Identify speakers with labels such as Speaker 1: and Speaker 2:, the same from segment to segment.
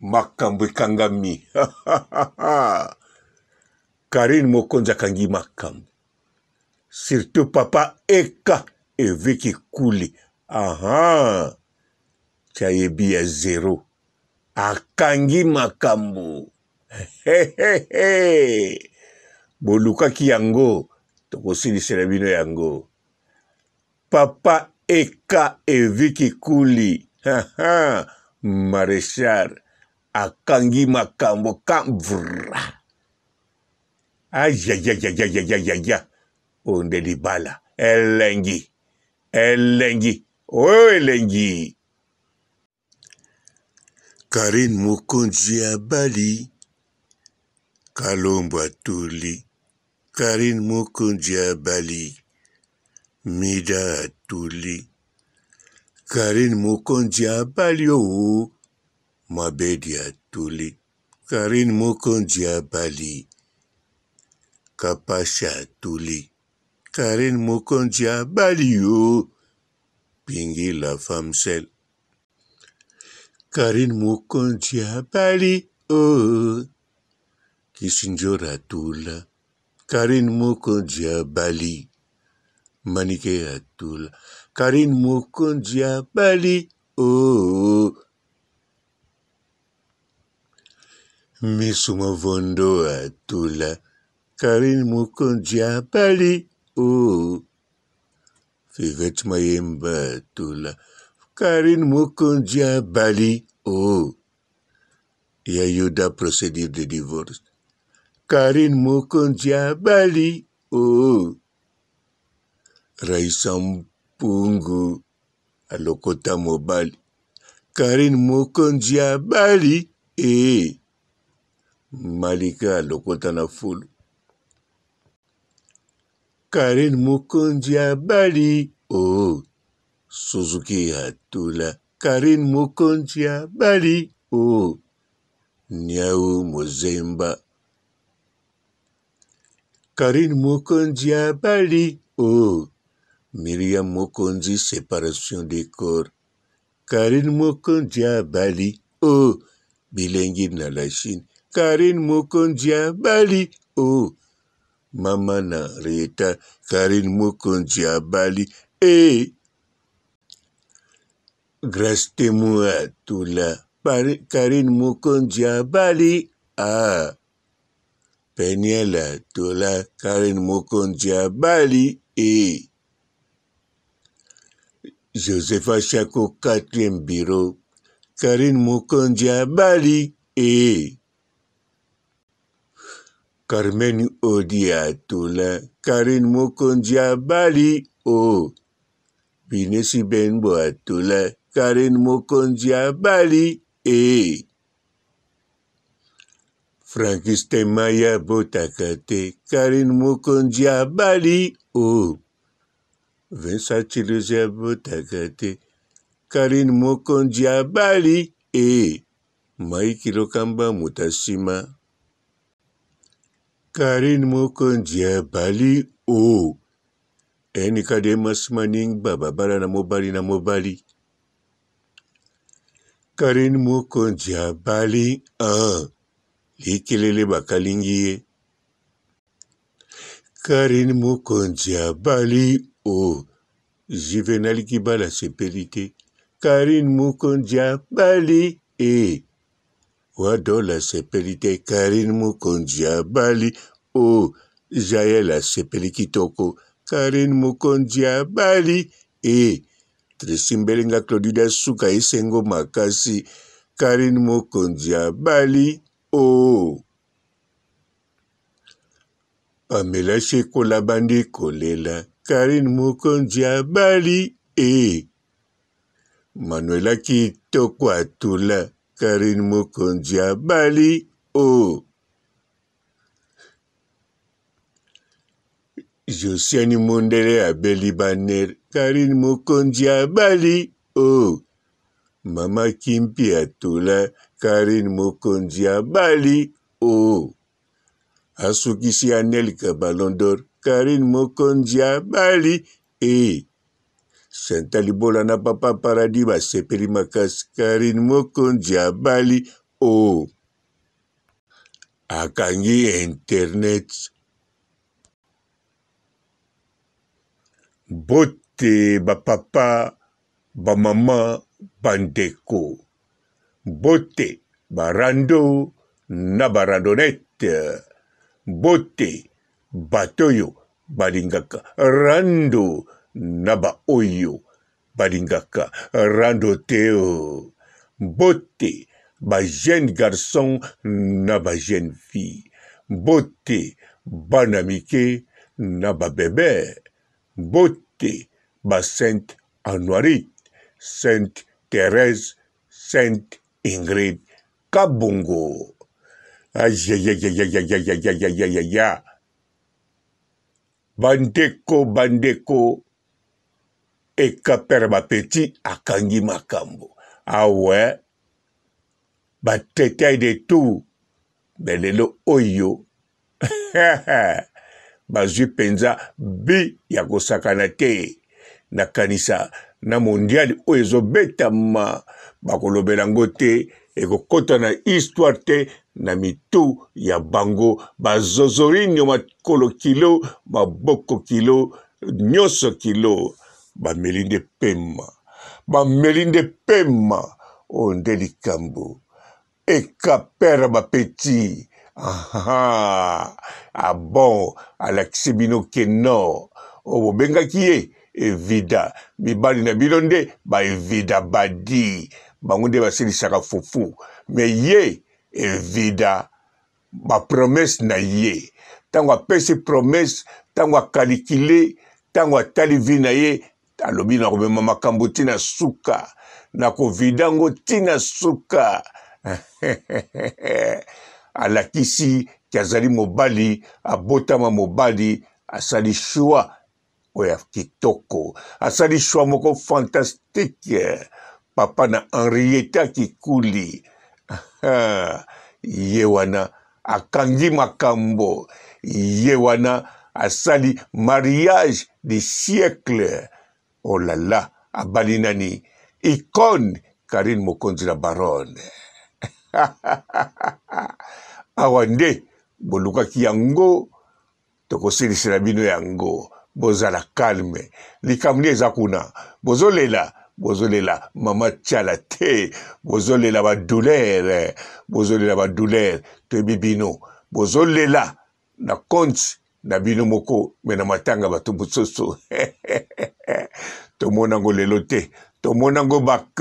Speaker 1: Makambo ekangami. Karine mokonzi akangi makambo. Surtout papa Eka eveki kuli. Aha. Chayebi ya zero. Akangi makambo. Bolukaki yango. Tokosilisela bino yango. Papa Eka eveki kuli. Maréchal. Akangi makambo kamvra. Aïe. Onde libala. Elengi. Oh elengi. Karine mokonzi ya Bali. Kalombo atuli. Karine mokonzi ya Bali. Mida atuli. Karine mokonzi ya Bali oh. Mabedi atuli. Karine mokonzi ya Bali. Kapasha atuli. Karine mokonzi ya Bali oh. Pingi la femme seule. Karine mokonzi ya Bali oh. Kisinjora atula. Karine mokonzi ya Bali. Manike atula. Karine mokonzi ya Bali oh. Misuma vondo atula. Karine mokonzi ya Bali oh. Fivet mayemba atula. Karine mokonzi ya Bali oh. Yayoda procédure de divorce. Karine mokonzi ya Bali oh. Raisa Mpungu alokota mobali. Karine mokonzi ya Bali Malika alokota na fulu. Karine mokonzi ya Bali oh. Suzuki atula. Karine mokonzi ya Bali oh. Nyau Mozemba. Karine mokonzi ya Bali oh. Myriam mokonzi séparation des corps. Karine mokonzi ya Bali oh. Bilengi na la Chine. Karine mokonzi ya Bali oh. Mama na Rita. Karine mokonzi ya Bali Grâce Temu atula. Karine mokonzi ya Bali Peniel atula. Karine mokonzi ya Bali Josepha Chako 4e bureau. Karine mokonzi ya Bali Carmen Odi atula. Karine mokonzi ya Bali oh. Binesi Benbo atula. Karine mokonzi ya Bali Frankis Temaya Botakate. Karine mokonzi ya Bali oh. Vincent Chiluja Botakate. Karine mokonzi ya Bali Maiki Lokamba Mutasima. Karine mokonzi ya Bali oh. Eni kadema simaning bababala na mobali. Karine mokonzi ya Bali likelele bakalingiye. Karine mokonzi ya Bali oh. Juvenal Kibala sepelite. Karine mokonzi ya Bali Wadola sepelite. Karine mokonzi ya Bali oh. Jaela sepeli kitoko. Karine mokonzi ya Bali Trisimbelinga Claudida Suka Isengo Makasi. Karine mokonzi ya Bali oh. Pamela Shekola Bandi Kolela. Karine mokonzi ya Bali Manuela Kitoko atula. Karine mokonzi ya Bali oh. Josiane Mondele Abeli Baner. Karine mokonzi ya Bali oh. Mama Kimpi atula. Karine mokonzi ya Bali oh. Asukisi Anel Ballon d'Or. Karine mokonzi ya Bali Santa Libola na papa paradis basepeli makasi Karine mokonzi ya bali o akangi internet. Bote bapapa bamama bandeko, bote barando na barandonete, bote batoyo balingaka rando na baoyo balingaka rando teo, bote ba jeune garçon na ba jeune fille, bote bana mike na ba bebe, bote ba Sainte Honorite, Sainte Thérèse, Sainte Ingrid Kabongo. Aïe. Bandeko ekapere bapeti akangi makambo. Ah ouais, batete de tout. Belelo oyo. Bazwi penza bi ya kosakana te. Nakanisa na mondial oyo ezobetama bakolobela ngo te ekokota na histoire te na mitu ya bango bazozorinyo makolo kilo maboko kilo nyonso kilo bamelinde pema onde likambo ekapera bapeti bon alakisi bino keno obobengaki ye evida mibali na bino nde baevida badi bango nde basilisaka fufu me ye evida bapromese na ye ntango apesi promese ntango akalikile ntango atali vi na ye alobi na komema makambo ntina suka na kovida ngo ntina suka alakisi ki azali mobali abotama mobali asali shwa oya kitoko asali shwa moko fantastique papa na Henrietta Kikuli ye wana akangi makambo ye wana asali mariage du siècle oh là là abali nani icône Karine mokonzi la baronne awa nde bolukaki yango tokoselisela bino yango bozala calme likambo eza kuna bozolela mama tiala te bozolela badouleur toyebi bino bozolela na compte na bino moko me na matanga bato mosusu tomona ngo lelo te tomona ngo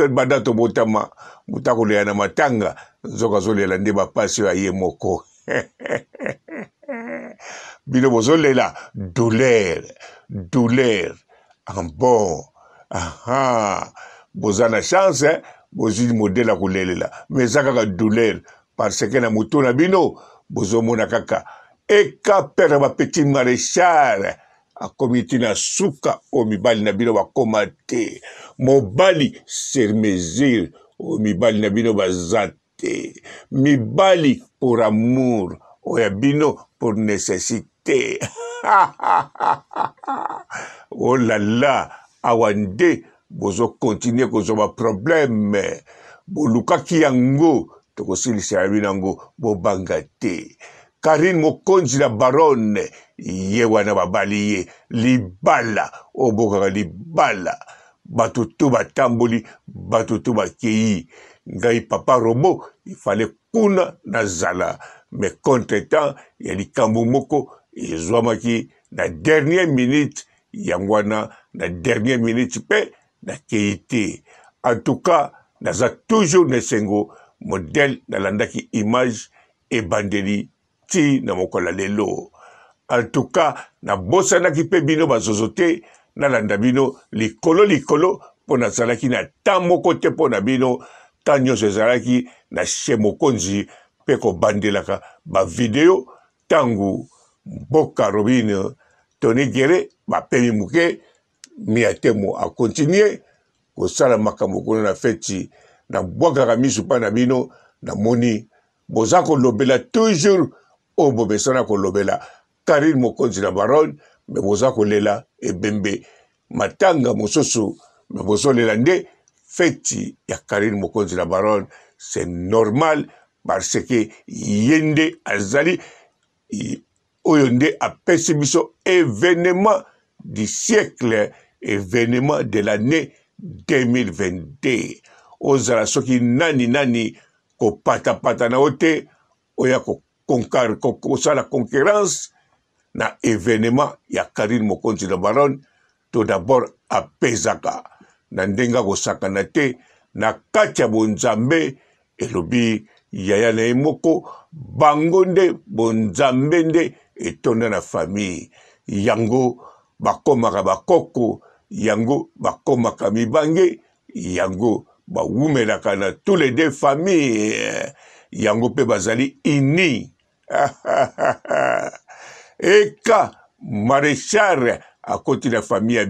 Speaker 1: bada tobotama moto akolela na matanga nzoka azolela nde bapasi oyo aye moko bino bozolela douleur bon boza na chance bozwi modele ya kolelela me eza kaka douleur parce que na moto na bino bozomona kaka ekapere bapeti maréchal akomi ntina suka oyo mibali na bino bakoma te mobali sur mesure oyo mibali na bino baza te mibali pour amour oyo bino pour nécessité oh là là awa nde bozokontinue kozwa baproblème bolukaki yango tokosilisa bino yango bobanga te Karine mokonzi la baronne ye wana babali ye libala obokaka libala bato to batamboli bato to bakei ngai papa robo ifale kuna nazala me contre-temps ya likambo moko ezwamaki na dernière minute yango wana na dernière minute mpe nakei te en tout cas naza toujours na esengo modèle nalandaki image ebandeli ti na mokolo lelo en tout cas nabosanaki mpe bino bazozo te nalanda bino likolo mpo nazalaki na temps moko te mpo na bino temps nyonso ezalaki na che mokonzi mpe kobandelaka bavideo ntango mboka robine Tony Gere bapemi moke miatemo akontinue kosala makambo kuna na feti na bwakaka misu mpa na bino namoni boza kolobela toujours oyo bomesana kolobela Karine mokonzi la baronne me boza kolela ebembe matanga mosusu me bozolela nde feti ya Karine Mokonzi la Baronne. C'est normal parce que yende azali oyo nde apesi biso événement du siècle, événement de l'année 2022. Ozala soki nani ko pata na ote oya ko la concurrence na événement ya Karine Mokonzi la Baronne. Tout d'abord apezaka na ndenga kosakana te na kati ya bonzambe elobi yaya na ye moko bango nde bonzambe nde etonda na famille yango bakomaka bakoko yango bakomaka mibange yango bawumelaka na tous les deux familles yango pe bazali ini eka maréchal akoti la famille ya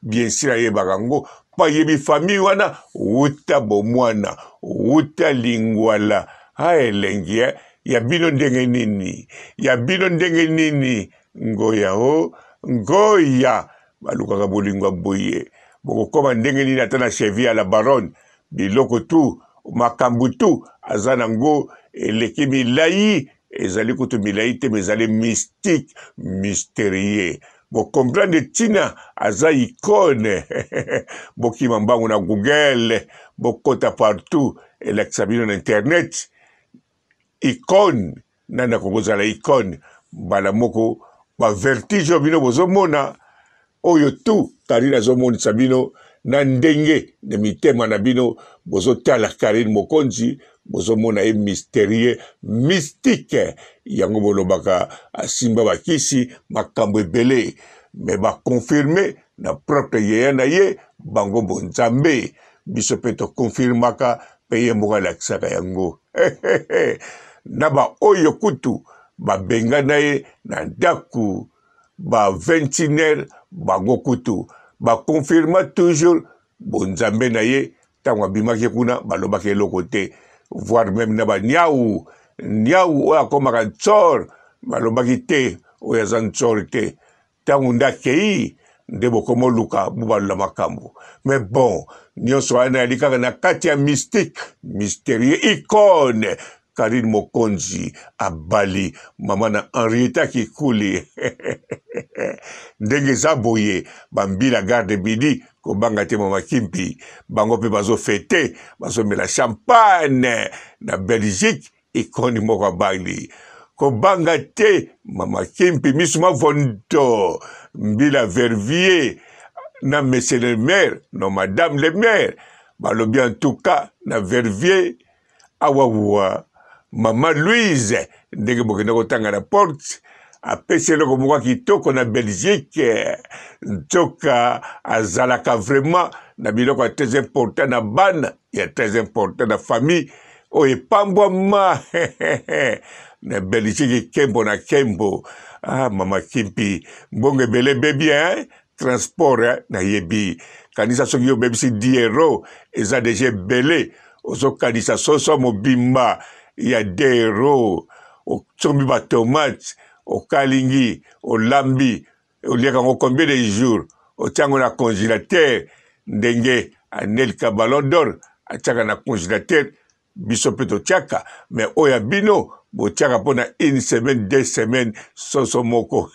Speaker 1: bien sûr ayebaka ngo pa yebi famille wana uta bomwana uta lingwala elengi ya bino ndenge nini ya bino ndenge nini ngoya balukaka bolingwa boye bokokoma ndenge nini ata na cheville ya la Baronne biloko tu makambo tu aza nango eleki milai ezali kutu milai te mezali mystique mystérieux comprendre tina aza icône bokima mbangu na Google bokota partout elakisa bino na internet icône nanda kokozala icône mbala moko bavertige bino bozomona oyo tu Karine azomonisa bino na ndenge na mitema na bino bozotala Karine Mokonzi bozomona ye mystérieux mystique yango bolobaka asimba bakisi makambo ebele me bakonfirme na propre yeya na ye bango bonzambe biso mpe tokonfirmaka mpe ye moko alakisaka yango na baoyo kutu babengana ye na ndaku ba 21h bango kutu bakonfirma toujours bonzambe na ye ntango abimaki kuna balobaki eloko te voire même na baniau oyo akomaka ntsor balobaki te oyo aza ntsor te ntango nde akei nde bokomoluka bobalola makambo mais bon nyonso wana yali kaka na kati ya mystique mystérieux icône Karine Mokonzi abali mama na Henrietta Kikuli ndenge eza boye bambila garde bidi kobanga te mama Kimpi bango mpe bazofete bazomela champagne na Belgique ikoni moko abali kobanga te mama Kimpi misuma vondo mbila Verviers na monsieur le maire non madame le maire balobi en tout cas na Verviers awawa Mama Louise ndenge bokenda kotanga na porte apesi eloko moko kitoko na Belgique nzoka azalaka vraiment na biloko ya très important na bana ya très important na famille oyo epambwama na Belgique kembo na kembo mama Kimpi mbongo ebele bebi transport na yebi kanisa soki yo bebisi 10 euros eza deja ebele ozokanisa soso mobimba ya 2 euros osombi ba tomate okalingi olambi oliaka ngo combien de jours otiango na congélateur ndenge Anelka Ballon d'Or atiaka na congélateur biso mpe totiaka mais oyo ya bino botiaka mpona 1 semaine 2 semaines soso moko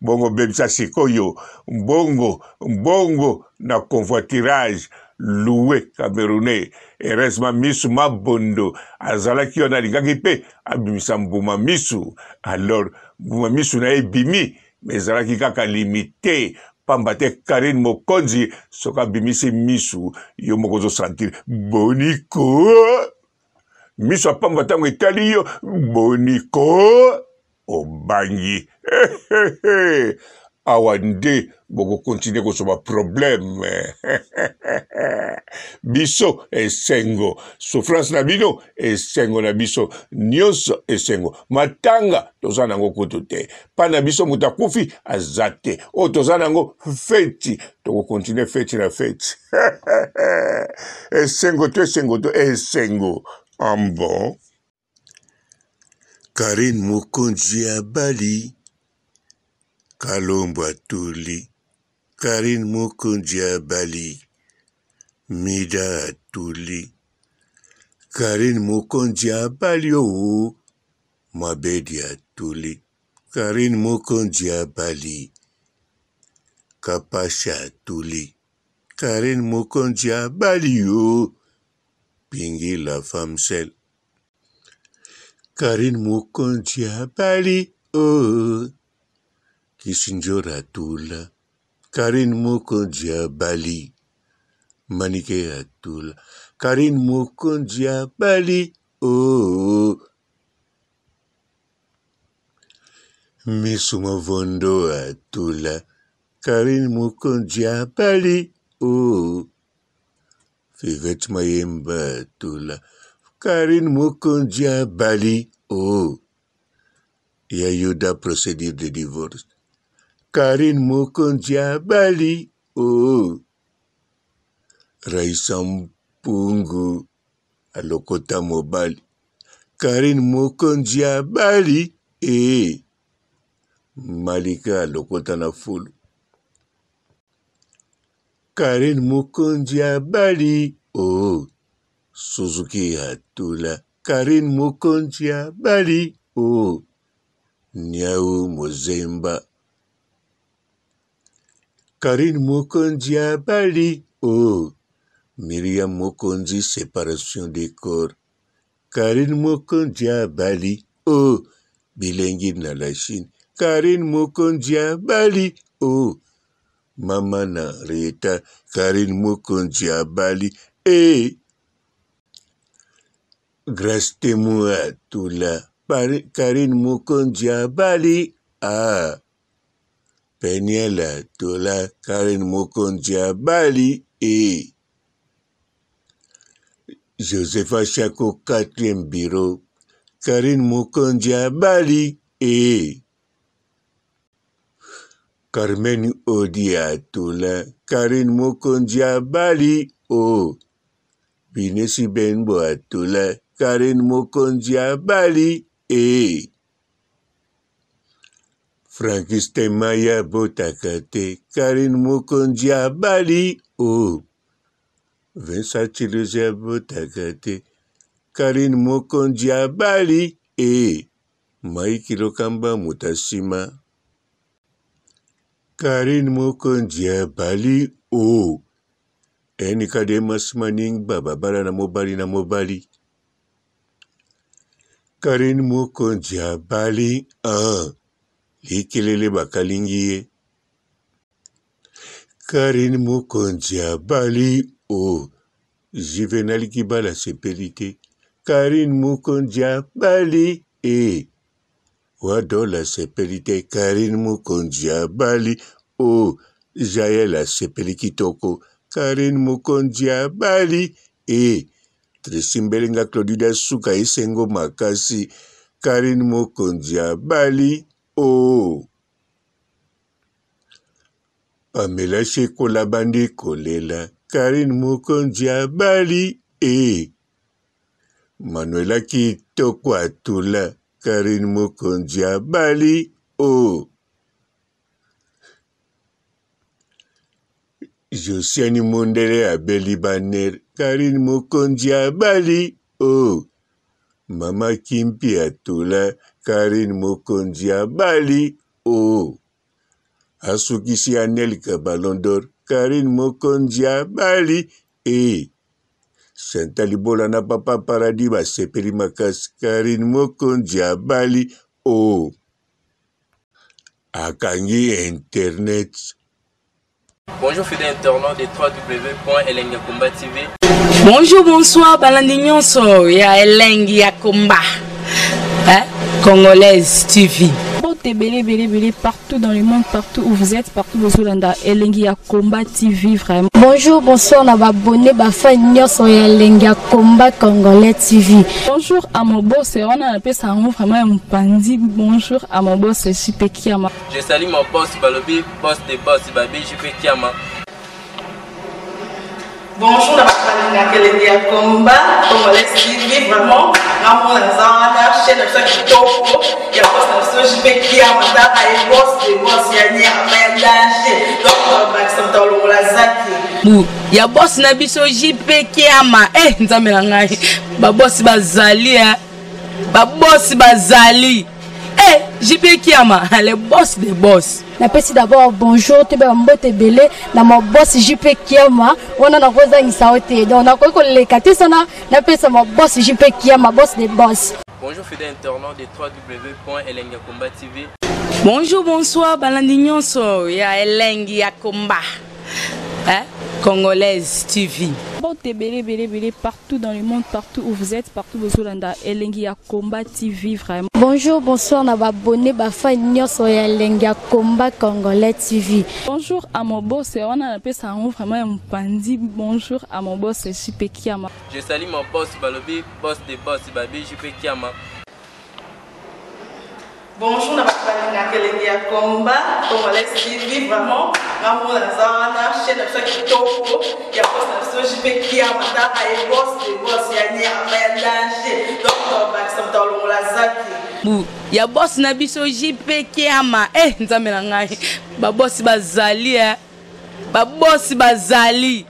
Speaker 1: bongo bebisa sikoyo mbongo na convoiturage loué camerounais heureusement misu mabondo azalaki wana alingaki mpe abimisa mbuma misu alors mbuma misu na ye ebimi mais ezalaki kaka limité pamba te Karine Mokonzi soki abimisi misu yo moko ozosentir boniko miso apamba ntango etali yo boniko obangi awa nde bokokontinue kosoba problème biso esengo souffrance na bino esengo na biso nyonso esengo matanga toza nango kutu te pa na biso moto akufi aza te oyo toza nango feti tokokontinue feti na feti esengo to esengo ambo Karine Mokonzi abali Kalombo atuli Karine Mokonzi Bali, Mida Atuli. Karine Mokonzi Bali, oh, Mabedi Atuli. Karine Mokonzi Bali, Kapasha Atuli. Karine Mokonzi Bali, oh, Pingi la femme seule. Karine Mokonzi Bali, oh, Kisinjor Atula. Karine Mokonzi Bali, Manike Atula. Karine Mokonzi Bali, oh, Misuma Vondo Atula. Karine Mokonzi Bali, oh, Fivet Mayemba Atula. Karine Mokonzi Bali, oh, Yayoda procédure de divorce. Karine Mokonzi Bali, oh, Raissa Mpungu Alokota Mobali. Karine Mokonzi Bali, Malika Alokota na Fulu. Karine Mokonzi Bali, oh, Suzuki Atula. Karine Mokonzi Bali, oh, Nyau Mozemba. Karine Mokonzi Bali, oh, Myriam Mokonzi séparation des corps. Karine Mokonzi Bali, oh, Bilengi na la Chine. Karine Mokonzi Bali, oh, Mama na Reta. Karine Mokonzi Bali, Grâce Temu Atula. Karine Mokonzi Bali, Peniel Atula. Karine Mokonzi Bali, Joseph Achako 4e bureau. Karine Mokonzi Bali, Carmen Odi Atula. Karine Mokonzi Bali, oh, Binesi Benbo Atula. Karine Mokonzi Bali, Frankenstein Maya Botakate. Karine Mokonzi Bali, oh, Vincent Chiluza Botakate. Karine Mokonzi Bali, Mike Lokamba Mutasima. Karine Mokonzi Bali, oh, Nicodemus Manning Bababara na Mobali. Karine Mokonzi Bali, Likelele Bakalingie. Karine Mokonzi Bali, oh, Juvenal Kibala Sepelite. Karine Mokonzi Bali, Wadola Sepelite. Karine Mokonzi Bali, oh, Jaela Sepelikitoko. Karine Mokonzi Bali, Trisimbelinga Claudida Suka Isengo Makasi. Karine Mokonzi Bali, oh, Pamela Shekola Bandi Kolela. Karine Mokonzi Bali, Manuela Kitoko Atula. Karine Mokonzi Bali, oh, Josiane Mondele Abeli Baner. Karine Mokonzi Bali, oh, Mama Kimpi Atula. Karine Mokonzi Bali, oh, Asukisi Anelka Ballon d'Or. Karine Mokonzi Bali, Santalibola na Papa Paradis Basepeli Makasi. Karine Mokonzi Bali, oh, Akangi Internet.
Speaker 2: Bonjour fidèles internautes de www.elengiakomba TV.
Speaker 3: Bonjour, bonsoir, balandi nyonso ya Elengi ya Komba, Congolaise TV.
Speaker 4: Belé partout dans le monde, partout où vous êtes, partout où vous êtes, Elengi ya Komba TV vraiment.
Speaker 5: Bonjour, bonsoir, on va abonner bafan nyonso ya Elengi ya Komba Congolais TV.
Speaker 4: Bonjour à mon boss, on a appelé ça vraiment un pandi. Bonjour à mon boss, JP Kiama.
Speaker 2: Je salue mon boss Balobi, boss des boss Babi, JP Kiama.
Speaker 6: Bonjour, la Elengi ya Komba, Congolais TV, vraiment, l'amour la chaîne de ceux qui topo, il y a pas de JP qui a matata et boss, des boss, il y a un danger, donc on va accepter la zaki.
Speaker 3: Il y a boss na biso JP qui a ma, nzamela ngai, ba boss bazali, ba boss bazali. JP Kiama, le boss des boss.
Speaker 5: Napesi d'abord bonjour, tu es mbote belé, na mon boss JP Kiama, on a rosa in saote. Donc on a quoi les katesana, napesi mon boss JP Kiama, boss des boss.
Speaker 2: Bonjour fidèles internautes de www.elengiakomba TV.
Speaker 3: Bonjour, bonsoir, balandi nyonso ya Elengi ya Komba. Congolaise TV.
Speaker 4: Belé, partout dans le monde, partout où vous êtes, partout où vous êtes, Elengi ya Komba TV, vraiment.
Speaker 5: Bonjour, bonsoir, na abonné, fan nyonso ya Elengi ya Komba Congolais TV.
Speaker 4: Bonjour à mon boss, on a appelé ça vraiment un pandi. Bonjour à mon boss, JP Kiama.
Speaker 2: Je salue mon boss Balobi, boss des boss, Babi JP Kiama.
Speaker 6: Bonjour, la Elengi ya Komba, Congolais TV, vraiment, l'amour la chaîne de ceux qui topo, il y a pas de JP qui a matata et boss, des boss, il y a un danger, donc on va accepter la zaki.
Speaker 3: Il y a boss na biso JP qui a ma, nzamela ngai, ba boss bazali, ba boss bazali.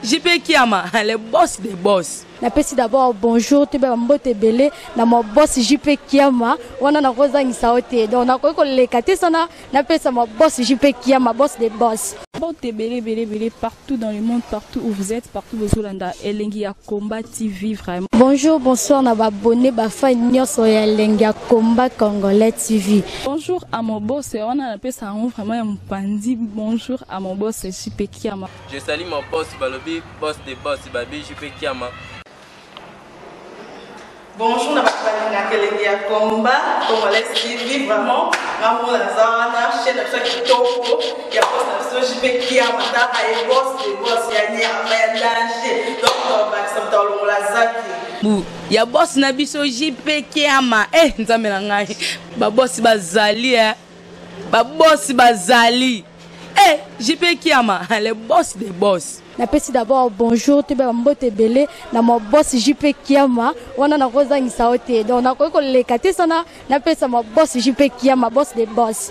Speaker 3: JP qui a ma, le boss des boss.
Speaker 5: Napesi d'abord bonjour, tu es mbote belé, na mon boss JP Kiama, on a rosa in saote. Donc on a quoi les katesana, napesi mon boss JP Kiama, boss des boss.
Speaker 4: Belé, partout dans le monde, partout où vous êtes, partout où vous êtes, Elengi ya Komba TV, vraiment.
Speaker 5: Bonjour, bonsoir, na abonné, fan nyonso ya Elengi ya Komba Congolais TV.
Speaker 4: Bonjour à mon boss, on a appelé ça vraiment un pandi. Bonjour à mon boss, JP Kiama.
Speaker 2: Je salue mon boss Balobi, boss des boss, Babi JP Kiama.
Speaker 6: Bonjour, la Elengi ya Komba, Congolais TV, vraiment, l'amour la chaîne de ceux qui topo, il y a pas de JP qui a matata et boss, des boss, il y a un danger, donc on va accepter la zaki.
Speaker 3: Il y a boss na biso JP Kiama, nzamela ngai, ba boss bazali, ba boss bazali. JP Kiama, le boss des boss.
Speaker 5: Napesi d'abord bonjour, tu es mbote belé, na mon boss JP Kiama, on a rosa in saote. Donc on a quoi les katesana, napesi mon boss JP Kiama, boss des boss.